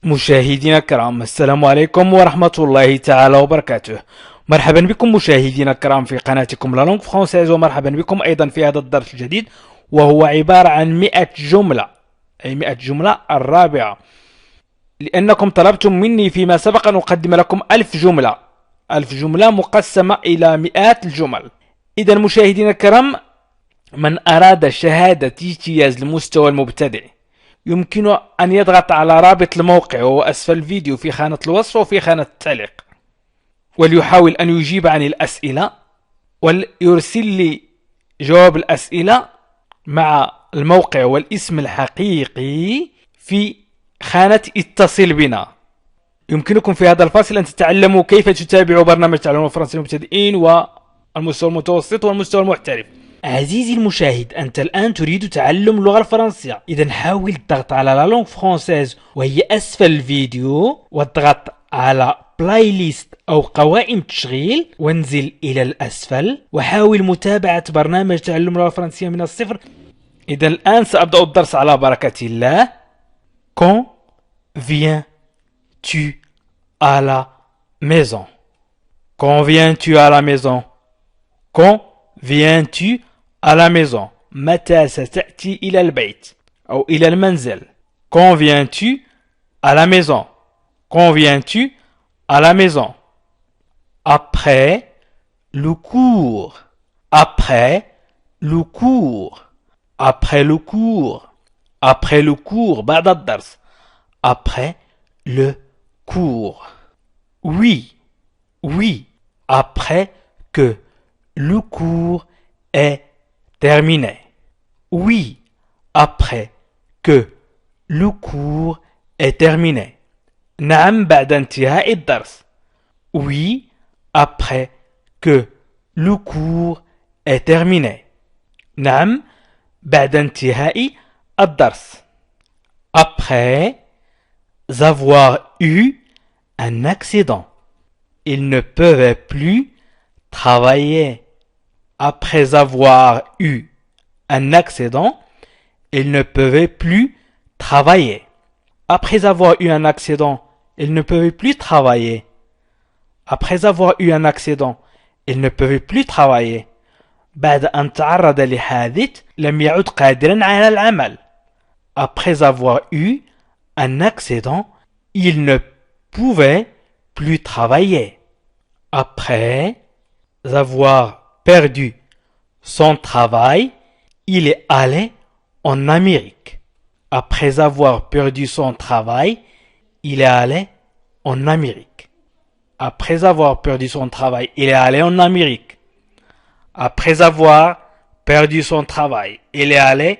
مشاهدينا الكرام، السلام عليكم ورحمة الله تعالى وبركاته. مرحبا بكم مشاهدينا الكرام في قناتكم لا لونغ فرونسيز، ومرحبا بكم أيضا في هذا الدرس الجديد، وهو عبارة عن 100 جملة، أي 100 جملة الرابعة، لأنكم طلبتم مني فيما سبق أن أقدم لكم 1000 جملة، 1000 جملة مقسمة إلى مئات الجمل. إذا مشاهدينا الكرام، من أراد شهادة اجتياز لمستوى المبتدئ يمكن أن يضغط على رابط الموقع وهو أسفل الفيديو في خانة الوصف وفي خانة التعليق، وليحاول أن يجيب عن الأسئلة، ويرسل لي جواب الأسئلة مع الموقع والاسم الحقيقي في خانة اتصل بنا. يمكنكم في هذا الفاصل أن تتعلموا كيف تتابعوا برنامج تعلم الفرنسية للمبتدئين والمستوى المتوسط والمستوى المحترف. عزيزي المشاهد، أنت الآن تريد تعلم اللغة الفرنسية، إذا حاول الضغط على لا لونغ فرونسيز وهي أسفل الفيديو، والضغط على بلاي ليست أو قوائم تشغيل، وانزل إلى الأسفل وحاول متابعة برنامج تعلم اللغة الفرنسية من الصفر. إذا الآن سأبدأ الدرس على بركة الله. Quand viens-tu à la maison? Quand viens-tu à la maison? Quand viens-tu à la maison? متى ستأتي إلى البيت أو إلى المنزل؟ Quand viens-tu à la maison? Quand viens-tu à la maison? Après le cours. Après le cours. Après le cours. Après le cours. بعد الدرس. Après le cours. Oui. Oui. Après que le cours est terminé. Oui, après que le cours est terminé. نعم بعد انتهاء الدرس. Oui, après que le cours est terminé. نعم بعد انتهاء الدرس. Après avoir eu un accident, ils ne peuvent plus travailler. Après avoir eu un accident, ils ne pouvaient plus travailler. Après avoir eu un accident, ils ne pouvaient plus travailler. Après avoir eu un accident, ils ne pouvaient plus travailler. بعد أن تعرض لحادث لم يعد قادرا على العمل. Après avoir eu un accident, il ne pouvait plus travailler. Après avoir perdu son travail, il est allé en Amérique. Après avoir perdu son travail, il est allé en Amérique. Après avoir perdu son travail, il est allé en Amérique. Après avoir perdu son travail, il est allé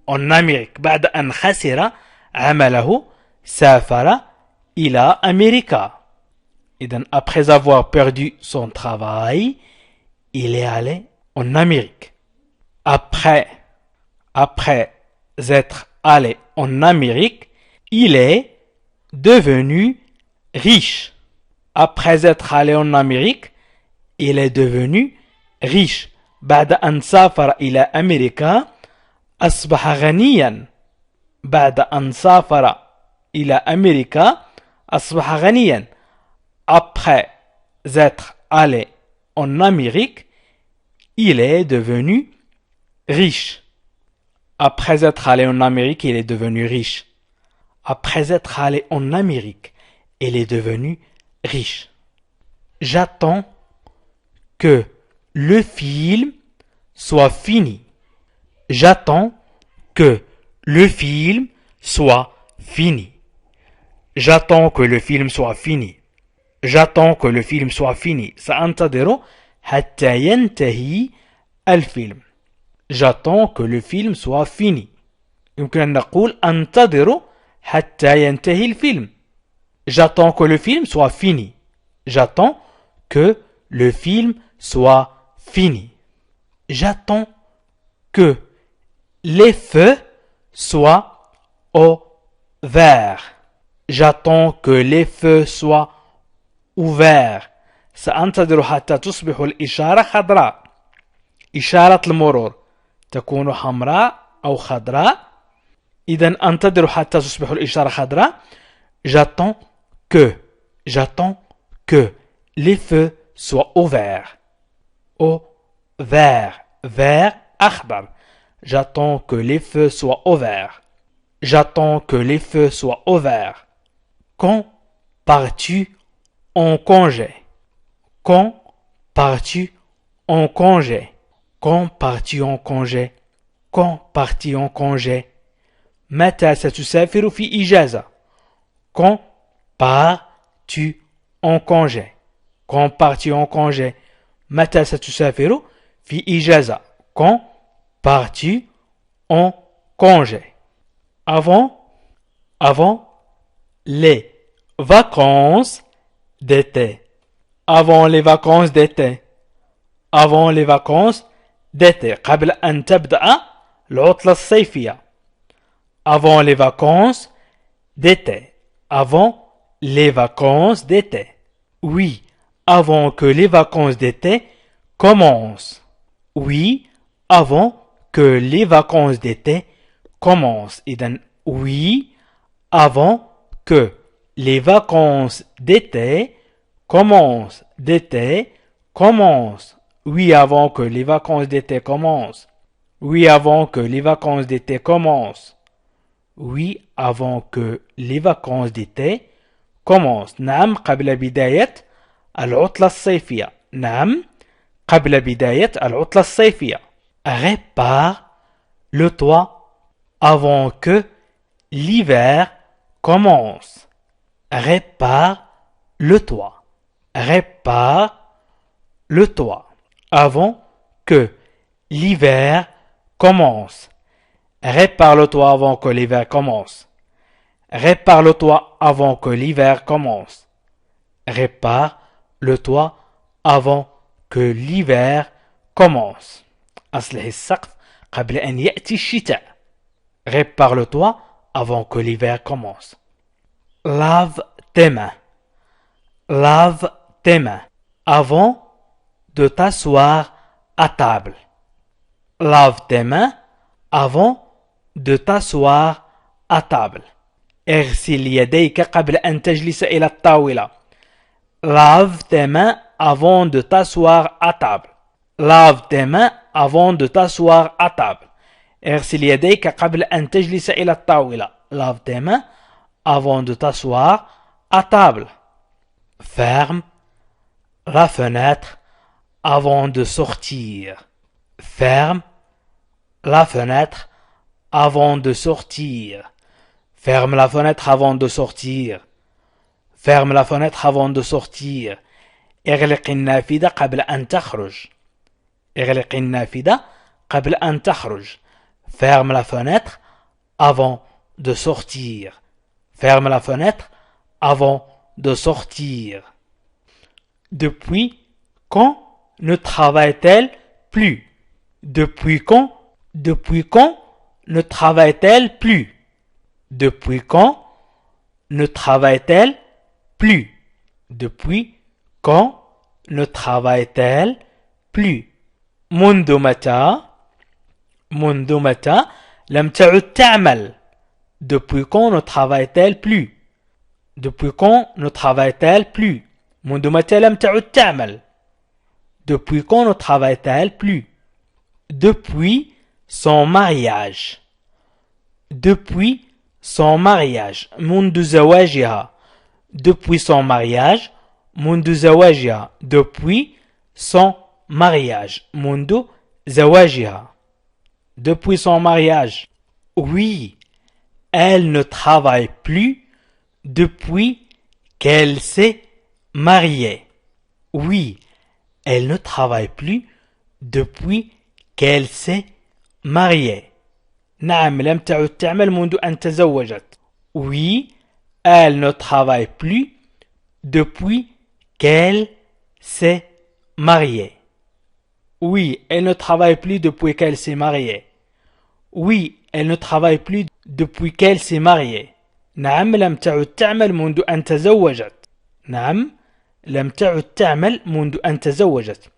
en Amérique. بعد أن خسر عمله سافر إلى أمريكا. إذن après avoir perdu son travail, il est allé en Amérique. Après être allé en Amérique, il est devenu riche. Après être allé en Amérique, il est devenu riche. بعد أن سافر إلى أمريكا أصبح غنيا. بعد أن سافر إلى أمريكا أصبح غنيا. Après être allé en Amérique, il est devenu riche. Après être allé en Amérique, il est devenu riche. Après être allé en Amérique, il est devenu riche. J'attends que le film soit fini. J'attends que le film soit fini. J'attends que le film soit fini. J'attends que le film soit fini. سأنتظر حتى ينتهي الفيلم. J'attends que le film soit fini. يمكن أن نقول أنتظر حتى ينتهي الفيلم. J'attends que le film soit fini. J'attends que le film soit fini. J'attends que les feux soient au vert. J'attends que les feux soient ouverts. سأنتظر حتى تصبح الإشارة خضراء. إشارة المرور تكون حمراء أو خضراء. إذا أنتظر حتى تصبح الإشارة خضراء. j'attends que, j'attends que les feux soient ouverts. Au vert, vert, أخضر. J'attends que les feux soient ouverts. J'attends que les feux soient ouverts. Quand pars-tu en congé? Quand pars-tu en congé? Quand pars-tu en congé? Quand pars-tu en congé? متى ستسافر في إجازة? Quand pars-tu en congé? Quand pars-tu en congé? متى ستسافر في إجازة? Quand pars-tu en congé? Avant les vacances d'été. Avant les vacances d'été. Avant les vacances d'été. قبل أن تبدأ العطلة الصيفية. Avant les vacances d'été. Avant les vacances d'été. Oui, avant que les vacances d'été commencent. Oui, avant que les vacances d'été commencent. إذن oui, avant que les vacances d'été commencent. D'été commencent. Oui, avant que les vacances d'été commencent. Oui, avant que les vacances d'été commencent. Oui, avant que les vacances d'été commencent. نعم قبل بداية العطلة الصيفية. نعم قبل بداية العطلة الصيفية. Répare le toit avant que l'hiver commence. Répare le toit. Répare le toit avant que l'hiver commence. Répare le toit avant que l'hiver commence. Répare le toit avant que l'hiver commence. Répare le toit avant que l'hiver commence. أصلح السقف قبل أن يأتي الشتاء. Répare le toit avant que l'hiver commence. Lave tes mains. Lave tes mains avant de t'asseoir à table. Lave tes mains avant de t'asseoir à table. اغسل يديك قبل أن تجلس إلى الطاولة. Lave tes mains avant de t'asseoir à table. Lave tes mains avant de t'asseoir à table. اغسل يديك قبل أن تجلس إلى الطاولة. Lave tes mains avant de t'asseoir à table. Ferme la fenêtre avant de sortir. Ferme la fenêtre avant de sortir. Ferme la fenêtre avant de sortir. Ferme la fenêtre avant de sortir. اغلق النافذة قبل أن تخرج. اغلق النافذة قبل أن تخرج. Ferme la fenêtre avant de sortir. Ferme la fenêtre avant de sortir. Depuis quand ne travaille-t-elle plus? Depuis quand ne travaille-t-elle plus? Depuis quand ne travaille-t-elle plus? Depuis quand ne travaille-t-elle plus? منذ متى لم تعد تعمل. Depuis quand ne travaille-t-elle plus? Depuis quand ne travaille-t-elle plus? منذ متى لم تعد تعمل. Depuis quand ne travaille-t-elle plus? Depuis son mariage. Depuis son mariage. منذ زواجها. Depuis son mariage. منذ زواجها. Depuis son mariage. منذ زواجها. Depuis son mariage. Oui, elle ne travaille plus depuis qu'elle s'est mariée. Oui, elle ne travaille plus depuis qu'elle s'est mariée. نعم لم تعد تعمل منذ أن تزوجت. Oui, elle ne travaille plus depuis qu'elle s'est mariée. Oui, elle ne travaille plus depuis qu'elle s'est mariée. Oui, elle ne travaille plus depuis qu'elle s'est mariée. نعم لم تعد تعمل منذ أن تزوجت. نعم لم تعد تعمل منذ أن تزوجت.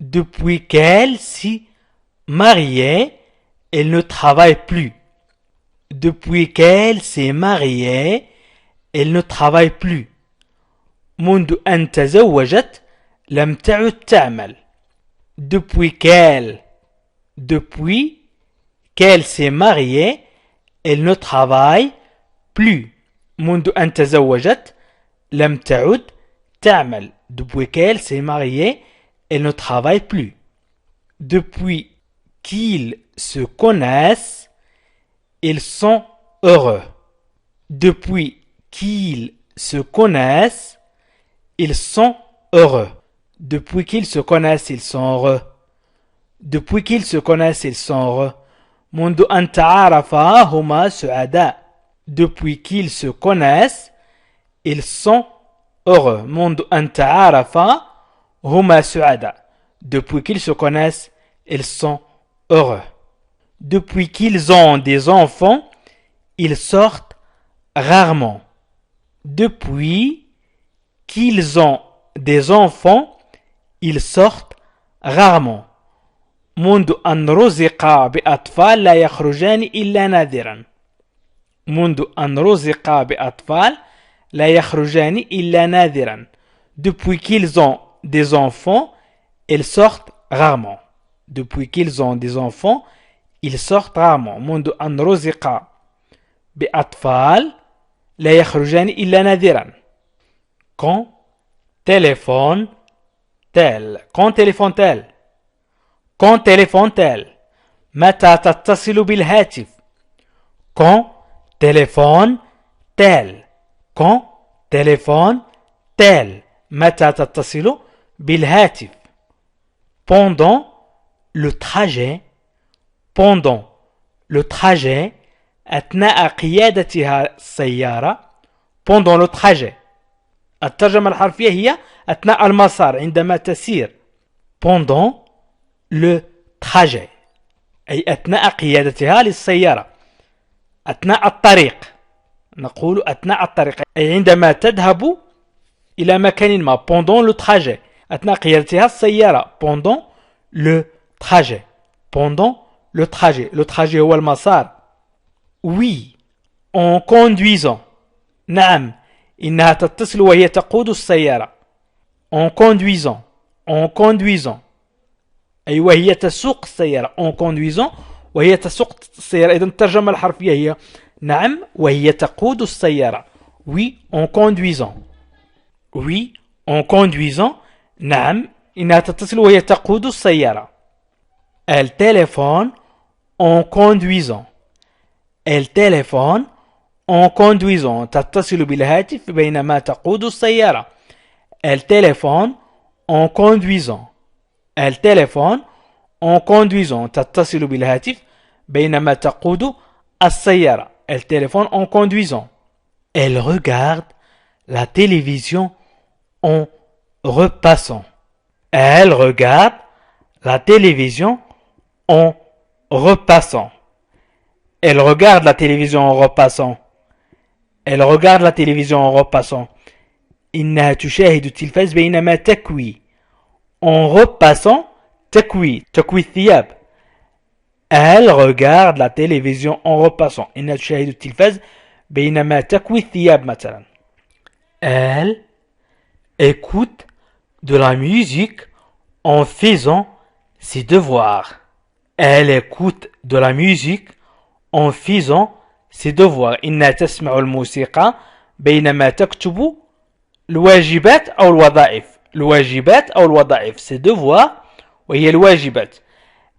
Depuis qu'elle s'est mariée, elle ne travaille plus. Depuis qu'elle s'est mariée, elle ne travaille plus. منذ أن تزوجت لم تعد تعمل. Depuis qu'elle s'est mariée, elle ne travaille plus. منذ أن تزوجت لم تعد تعمل. Depuis qu'elle s'est mariée, elle ne travaille plus. Depuis qu'ils se connaissent, ils sont heureux. Depuis qu'ils se connaissent, ils sont heureux. Depuis qu'ils se connaissent, ils sont heureux. Depuis qu'ils se connaissent, ils sont heureux. منذ أن تعارفا هما سعداء. Depuis qu'ils se connaissent, ils sont heureux. منذ أن تعارفا هما سعداء. Depuis qu'ils se connaissent, ils sont heureux. Depuis qu'ils ont des enfants, ils sortent rarement. Depuis qu'ils ont des enfants, ils sortent rarement. منذ أن رزقا بأطفال لا يخرجان إلا نادرا. منذ أن رزقا بأطفال لا يخرجان إلا نادرا. Depuis qu'ils ont des enfants, ils sortent rarement. Depuis qu'ils ont des enfants, ils sortent rarement. منذ أن رزقا بأطفال لا يخرجان إلا نادرا. Quand téléphone-t-elle? Quand téléphone-t-elle? Quand téléphone-t-elle? متى تتصل بالهاتف? Quand téléphone-t-elle? Quand téléphone-t-elle? متى تتصل بالهاتف? Pendant le trajet. Pendant le trajet. أثناء قيادتها السيارة. Pendant le trajet. الترجمة الحرفية هي أثناء المسار عندما تسير. Pendant le trajet أي أثناء قيادتها للسيارة. أثناء الطريق. نقول أثناء الطريق أي عندما تذهب إلى مكان ما. Pendant le trajet أثناء قيادتها السيارة. Pendant le trajet. Pendant le trajet. Le trajet هو المسار. Oui, en conduisant. نعم, إنها تتصل وهي تقود السيارة. En conduisant. En conduisant. أي وهي تسوق السيارة. En conduisant وهي تسوق السيارة. إذن الترجمة الحرفية هي نعم وهي تقود السيارة. Oui, en conduisant. Oui, en conduisant. نعم, إنها تتصل وهي تقود السيارة. Elle téléphone en conduisant. Elle téléphone en conduisant. تتصل بالهاتف بينما تقود السيارة. Elle téléphone en conduisant. Elle téléphone en conduisant. تتصل بالهاتف بينما تقود السيارة. Elle téléphone en conduisant. Elle regarde la télévision en repassant. Elle regarde la télévision en repassant. Elle regarde la télévision en repassant. Elle regarde la télévision en repassant. إنها تشاهد التلفاز بينما تكوي. En repassant, تكوي الثياب. Elle regarde la télévision en repassant. إنها تشاهد التلفاز بينما تكوي الثياب مثلا. Elle écoute de la musique en faisant ses devoirs. Elle écoute de la musique en faisant ses devoirs. إنها تسمع الموسيقى بينما تكتب الواجبات أو الوظائف. الواجبات أو الوظائف. ses devoirs وهي الواجبات.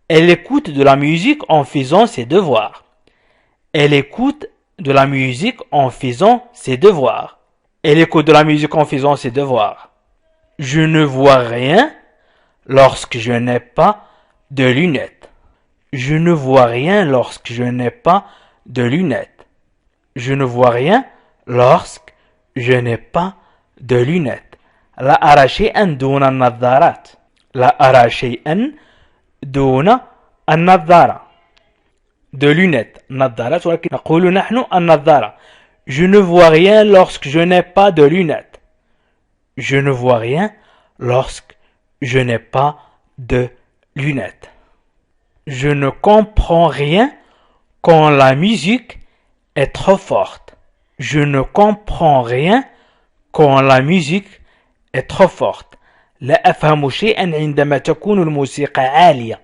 Elle écoute de la musique en faisant ses devoirs. Elle écoute de la musique en faisant ses devoirs. Elle écoute de la musique en faisant ses devoirs. Je ne vois rien lorsque je n'ai pas de lunettes. Je ne vois rien lorsque je n'ai pas de lunettes. Je ne vois rien lorsque je n'ai pas de lunettes. لا أرى شيئا دون النظارات. لا أرى شيئا دون النظارة. De lunettes. نظارات ولكن نقول نحن النظارة. Je ne vois rien lorsque je n'ai pas de lunettes. Je ne vois rien lorsque je n'ai pas de lunettes. Je ne comprends rien quand la musique est trop forte. Je ne comprends rien quand la musique est trop forte. لا أفهم شيئا عندما تكون الموسيقى عالية.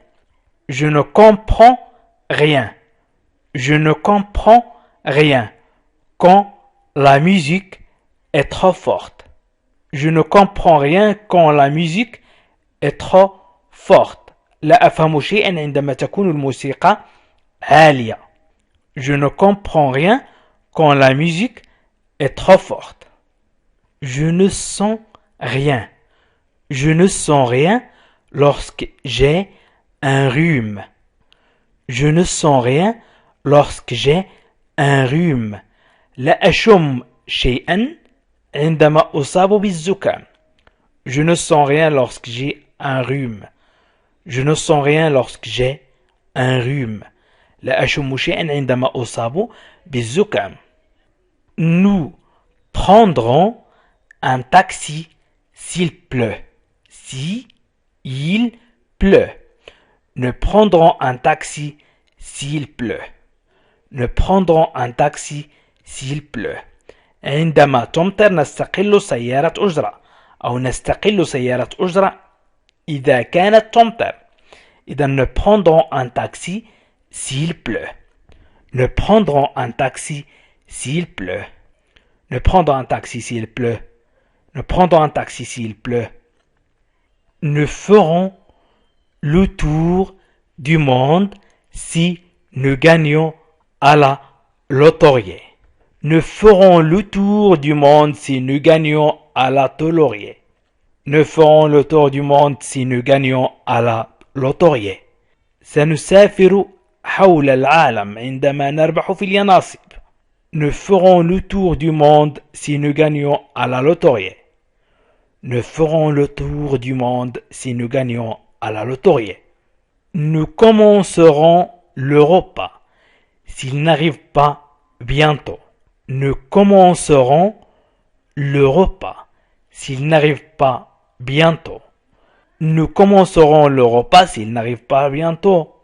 Je ne comprends rien. Je ne comprends rien quand la musique est trop forte. Je ne comprends rien quand la musique est trop forte. لا أفهم شيئا عندما تكون الموسيقى عالية. Je ne comprends rien quand la musique est trop forte. Je ne sens rien. Je ne sens rien lorsque j'ai un rhume. Je ne sens rien lorsque j'ai un rhume. لا أشم شيئا عندما أصاب بالزكام. Je ne sens rien lorsque j'ai un rhume. Je ne sens rien lorsque j'ai un rhume. لا أشم شيئا عندما أصاب بالزكام. Nous prendrons un taxi s'il pleut. Si il pleut. Nous prendrons un taxi s'il pleut. Nous prendrons un taxi s'il pleut. عندما تمطر نستقل سيارة أجرة أو نستقل سيارة أجرة إذا كانت تمطر. إذا nous prendrons un taxi s'il pleut. Nous prendrons un taxi s'il pleut. Nous prendrons un taxi s'il pleut. Nous prendrons un taxi s'il pleut. Nous ferons le tour du monde si nous gagnons à la loterie. Nous ferons le tour du monde si nous gagnons à la loterie. Nous ferons le tour du monde si nous gagnons à la loterie. سنسافر حول العالم عندما نربح في اليانصيب. Nous ferons le tour du monde si nous gagnons à la loterie. Nous ferons le tour du monde si nous gagnons à la loterie. Nous commencerons le repas s'il n'arrive pas bientôt. Nous commencerons le repas s'il n'arrive pas bientôt. Nous commencerons le repas s'il n'arrive pas bientôt.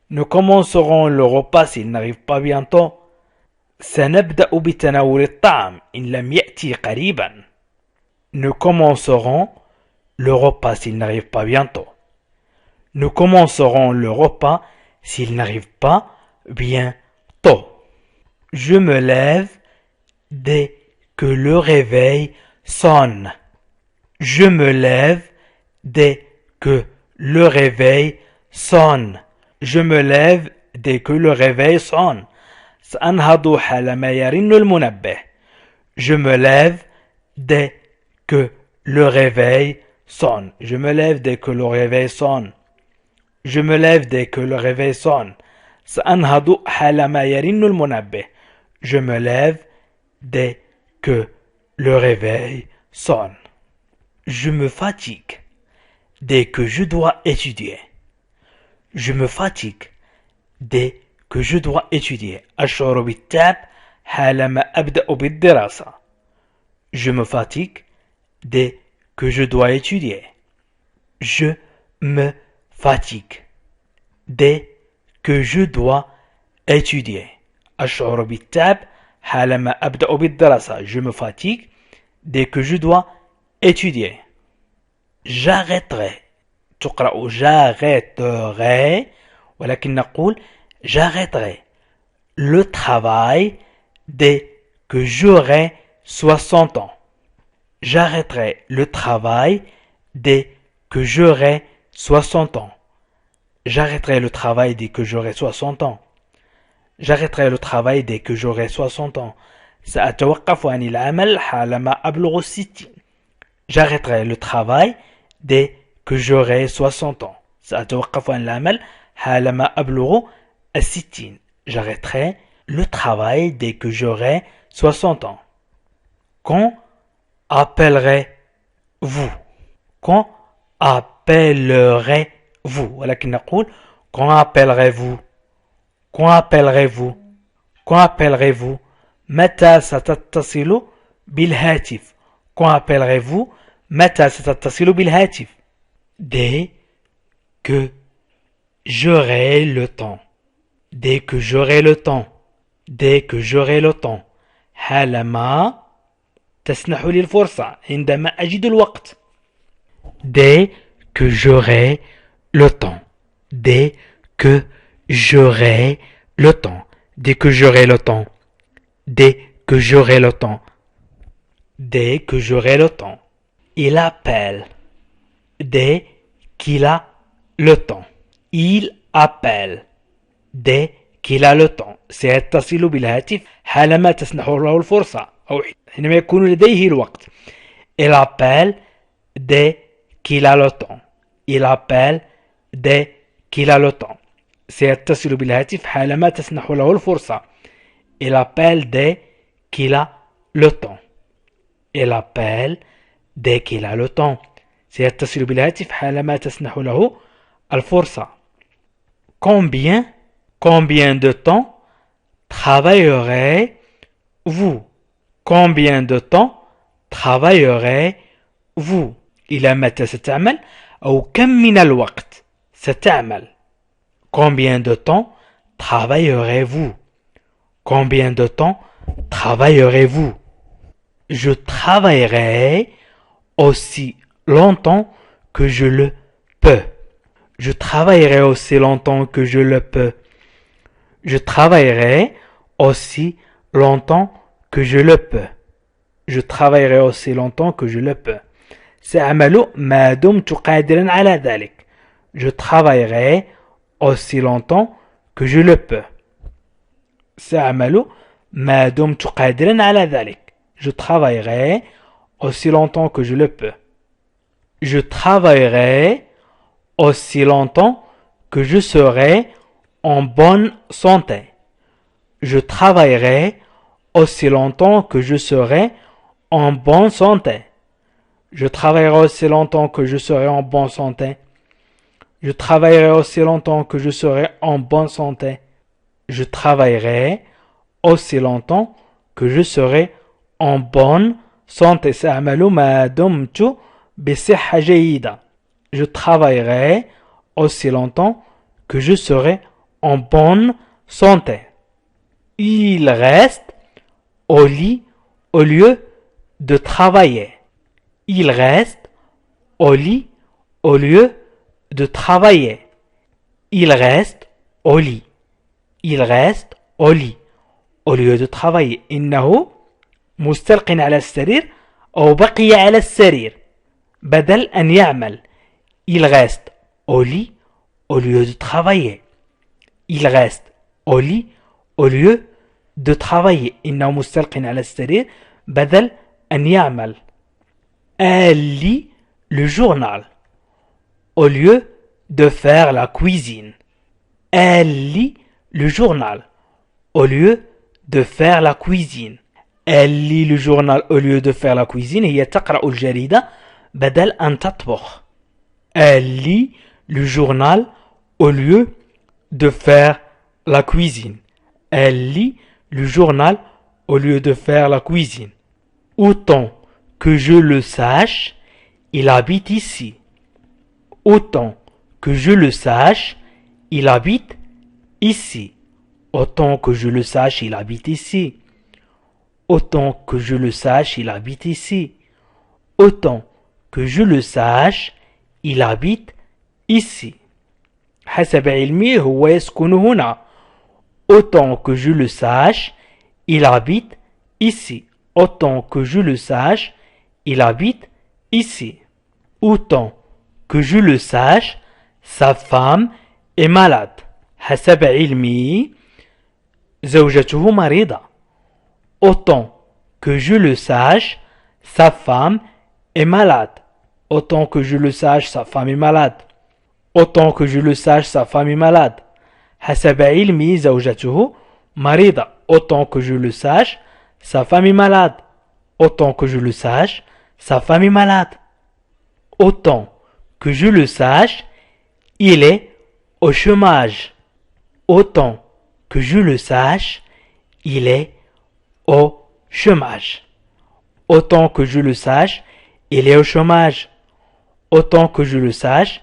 Nous commencerons le repas s'il n'arrive pas bientôt. سنبدأ بتناول الطعام إن لم يأتي قريبا. Nous commencerons le repas s'il n'arrive pas bientôt. Nous commencerons le repas s'il n'arrive pas bientôt. Je me lève dès que le réveil sonne. Je me lève dès que le réveil sonne. Je me lève dès que le réveil sonne. سأنهض حالما يرن المنبه. Je me lève dès que le réveil sonne. Je me lève dès que le réveil sonne. Je me lève dès que le réveil sonne. سأنهض حالما يرن المنبه. Je me lève dès que le réveil sonne. Je me fatigue dès que je dois étudier. Je me fatigue dès que je dois étudier. أشعر بالتعب حالما أبدأ بالدراسة. Je me fatigue dès que je dois étudier. Je me fatigue dès que je dois étudier. أشعر بالتعب حالما أبدأ بالدراسة. Je me fatigue dès que je dois étudier. J'arrêterai. تقرأ j'arrêterai ولكن نقول j'arrêterai le travail dès que j'aurai 60 ans. J'arrêterai le travail dès que j'aurai 60 ans. J'arrêterai le travail dès que j'aurai 60 ans. J'arrêterai le travail dès que j'aurai 60 ans. سأتوقف عن العمل حالما أبلغ 60. J'arrêterai le travail dès que j'aurai 60 ans. سأتوقف عن العمل حالما أبلغ 60. J'arrêterai le travail dès que j'aurai 60 ans. Quand appellerez-vous? Quand appellerez-vous? ولكن نقول quand appellerez-vous? Quand appellerez-vous? Quand appellerez-vous? متى ستتصل بالهاتف? Quand appellerez-vous? متى ستتصل بالهاتف? Dès que j'aurai le temps. Dès que j'aurai le temps. Dès que j'aurai le temps. حالما تسنح لي الفرصة عندما أجد الوقت. Dès que j'aurai le temps. Dès que j'aurai le temps. Dès que j'aurai le temps. Dès que j'aurai le temps. Dès que j'aurai le temps. Il appelle. Dès qu'il a le temps. Il appelle. Dès qu'il a le temps. سيتصل بالهاتف حالما تسنح له الفرصة أو حينما يكون لديه الوقت. Il appelle dès qu'il a le temps. Il appelle dès qu'il a le temps. سيتصل بالهاتف حالما تسنح له الفرصة. Il appelle dès qu'il a le temps. Il appelle dès qu'il a le temps. سيتصل بالهاتف حالما تسنح له الفرصة. Combien de temps travaillerez-vous? Combien de temps travaillerez-vous? إلى متى ستعمل أو كم من الوقت ستعمل. Combien de temps travaillerez-vous? Combien de temps travaillerez-vous? Je travaillerai aussi longtemps que je le peux. Je travaillerai aussi longtemps que je le peux. Je travaillerai aussi longtemps que je le peux. Je travaillerai aussi longtemps que je le peux. سأعمل ما دمت قادرا على ذلك. Je travaillerai aussi longtemps que je le peux. سأعمل ما دمت قادرا على ذلك. Je travaillerai aussi longtemps que je le peux. Je travaillerai aussi longtemps que je serai en bonne santé. Je travaillerai aussi longtemps que je serai en bonne santé. Je travaillerai aussi longtemps que je serai en bonne santé. Je travaillerai aussi longtemps que je serai en bonne santé. Je travaillerai aussi longtemps que je serai en bonne santé. سأعمل ما دمت بصحة جيدة. Je travaillerai aussi longtemps que je serai en bonne santé. Il reste au lit au lieu de travailler. Il reste au lit au lieu de travailler. Il reste au lit. Il reste au lit au lieu de travailler. إنه مستلق على السرير أو بقي على السرير بدل أن يعمل. Il reste au lit au lieu de travailler. Il reste au lit au lieu de travailler. إنه مستلق على السرير بدل أن يعمل. Elle lit le journal au lieu de faire la cuisine. Elle lit le journal au lieu de faire la cuisine. Elle lit le journal au lieu de faire la cuisine. هي تقرأ الجريدة بدل أن تطبخ. Elle lit le journal au lieu de faire la cuisine. Elle lit le journal au lieu de faire la cuisine. Autant que je le sache, il habite ici. Autant que je le sache, il habite ici. Autant que je le sache, il habite ici. Autant que je le sache, il habite ici. Autant que je le sache, il habite ici. حسب علمي هو يسكن هنا. Autant que je le sache, il habite ici. Autant que je le sache, il habite ici. Autant que je le sache, sa femme est malade. حسب علمي زوجته مريضة. Autant que je le sache, sa femme est malade. Autant que je le sache, sa femme est malade. Autant que je le sache, sa femme est malade. حسب علمي زوجته مريضة. Autant que je le sache, sa femme est malade. Autant que je le sache, sa femme est malade. Autant que je le sache, il est au chômage. Autant que je le sache, il est au chômage. Autant que je le sache, il est au chômage. Autant que je le sache,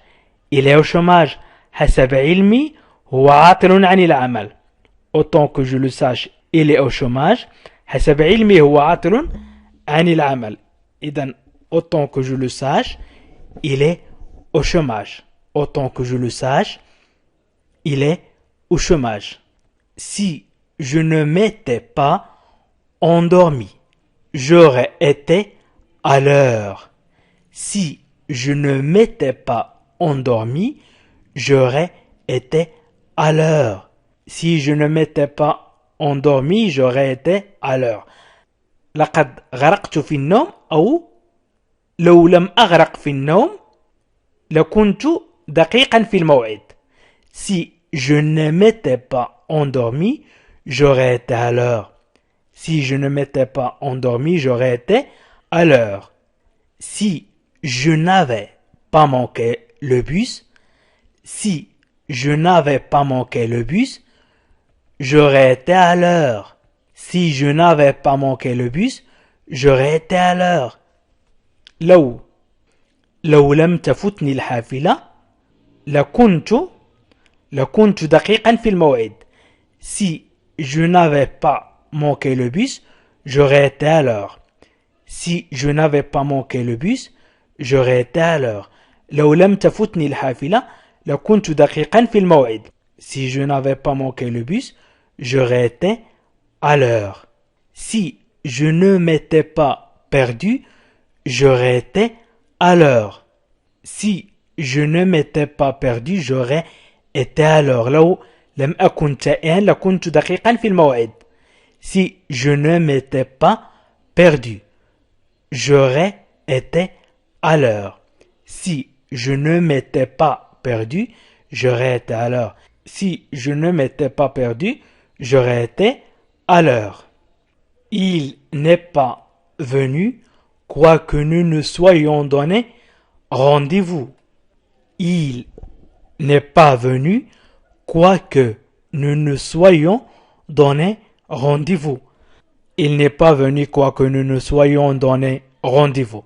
il est au chômage. حسب علمي هو عاطل عن العمل. Autant que je le sache, il est au chômage. حسب علمي هو عاطل عن العمل. إذن autant que je le sache, il est au chômage. Autant que je le sache, il est au chômage. Si je ne m'étais pas endormi, j'aurais été à l'heure. Si je ne m'étais pas endormi, j'aurais été à l'heure. Si je ne m'étais pas endormi, j'aurais été à l'heure. لقد غرقت في النوم أو لو لم أغرق في النوم لكنت دقيقا في الموعد. Si je ne m'étais pas endormi, j'aurais été à l'heure. Si je ne m'étais pas endormi, j'aurais été à l'heure. Si je n'avais pas manqué le bus, si je n'avais pas manqué le bus, j'aurais été à l'heure. Si je n'avais pas manqué le bus, j'aurais été à l'heure. لو لم تفتني الحافلة لكنت دقيقا في الموعد. Si je n'avais pas manqué le bus, j'aurais été à l'heure. Si je n'avais pas manqué le bus, j'aurais été à l'heure. لو لم تفتني الحافلة لكنت دقيقا في الموعد. Si je n'avais pas manqué le bus, j'aurais été à l'heure. Si je ne m'étais pas perdu, j'aurais été à l'heure. Si je ne m'étais pas perdu, j'aurais été à l'heure. لو لم أكن تائها لكنت دقيقا في الموعد. Si je ne m'étais pas perdu, j'aurais été à l'heure. Si je ne m'étais pas perdu, j'aurais été à l'heure. Si je ne m'étais pas perdu, j'aurais été à l'heure. Il n'est pas venu, quoique nous nous soyons donné rendez-vous. Il n'est pas venu, quoique nous nous soyons donné rendez-vous. Il n'est pas venu, quoique nous nous soyons donné rendez-vous.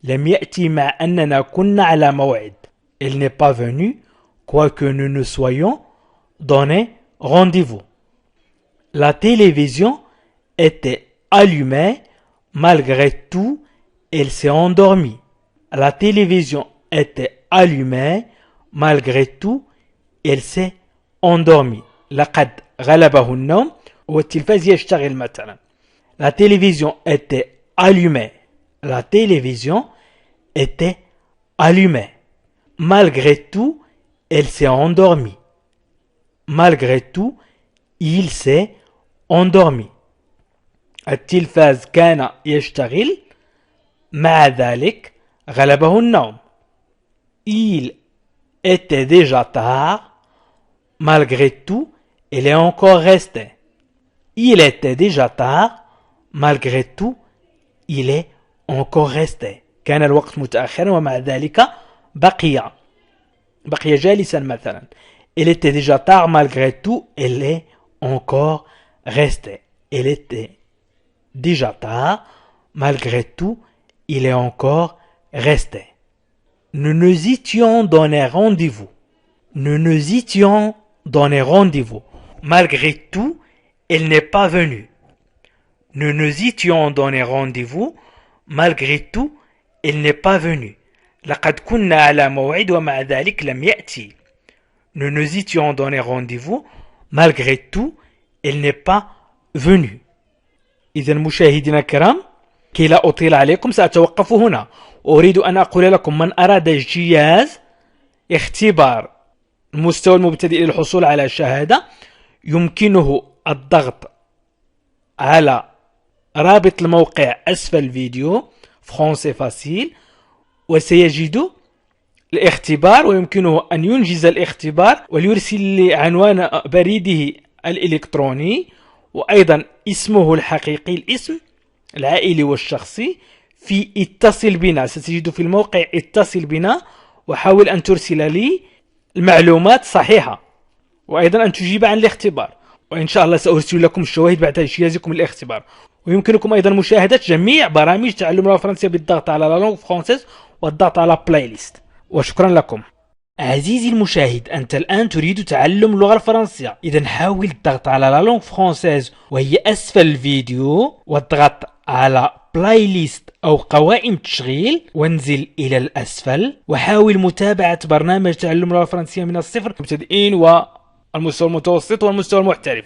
لم يأتي مع أننا كنا على موعد. Il n'est pas venu, quoique nous nous soyons donné rendez-vous. La télévision était allumée, malgré tout, elle s'est endormie. La télévision était allumée, malgré tout, elle s'est endormie. لقد غلبه النوم والتلفاز يشتغل مثلا. La télévision était allumée. La télévision était allumée. Malgré tout, elle s'est endormie. Malgré tout, il s'est endormi. التلفاز كان يشتغل مع ذلك غلبه النوم. Il était déjà tard. Malgré tout, il est encore resté. Il était déjà tard. Malgré tout, il est encore resté. كان الوقت متأخرا ومع ذلك بقي جالسا مثلا. Il était déjà tard. Malgré tout, il est encore resté. Il était déjà tard. Malgré tout, il est encore resté. Nous nous étions donné rendez-vous. Nous nous étions donné rendez-vous. Malgré tout, il n'est pas venu. Nous nous étions donné rendez-vous. Malgré tout, il n'est pas venu. لقد كنا على موعد ومع ذلك لم يأتي. Nous nous étions donné rendez-vous. Malgré tout, il n'est pas venu. إذا مشاهدينا الكرام، كي لا أطيل عليكم سأتوقف هنا. أريد أن أقول لكم من أراد اجتياز اختبار المستوى المبتدئ للحصول على شهادة يمكنه الضغط على رابط الموقع أسفل الفيديو فرونسي فاسيل وسيجد الاختبار، ويمكنه أن ينجز الاختبار وليرسل لي عنوان بريده الإلكتروني وأيضا اسمه الحقيقي، الاسم العائلي والشخصي، في اتصل بنا. ستجد في الموقع اتصل بنا وحاول أن ترسل لي المعلومات صحيحة وأيضا أن تجيب عن الاختبار، وإن شاء الله سأرسل لكم الشواهد بعد اجتيازكم الاختبار. ويمكنكم أيضا مشاهدة جميع برامج تعلم اللغة الفرنسية بالضغط على لا لونغ فرونسيز والضغط على بلاي ليست. وشكرا لكم. عزيزي المشاهد، أنت الآن تريد تعلم اللغة الفرنسية، إذا حاول الضغط على لا لونغ فرونسيز وهي أسفل الفيديو، والضغط على بلاي ليست أو قوائم تشغيل، وانزل إلى الأسفل وحاول متابعة برنامج تعلم اللغة الفرنسية من الصفر، المبتدئين والمستوى المتوسط والمستوى المحترف.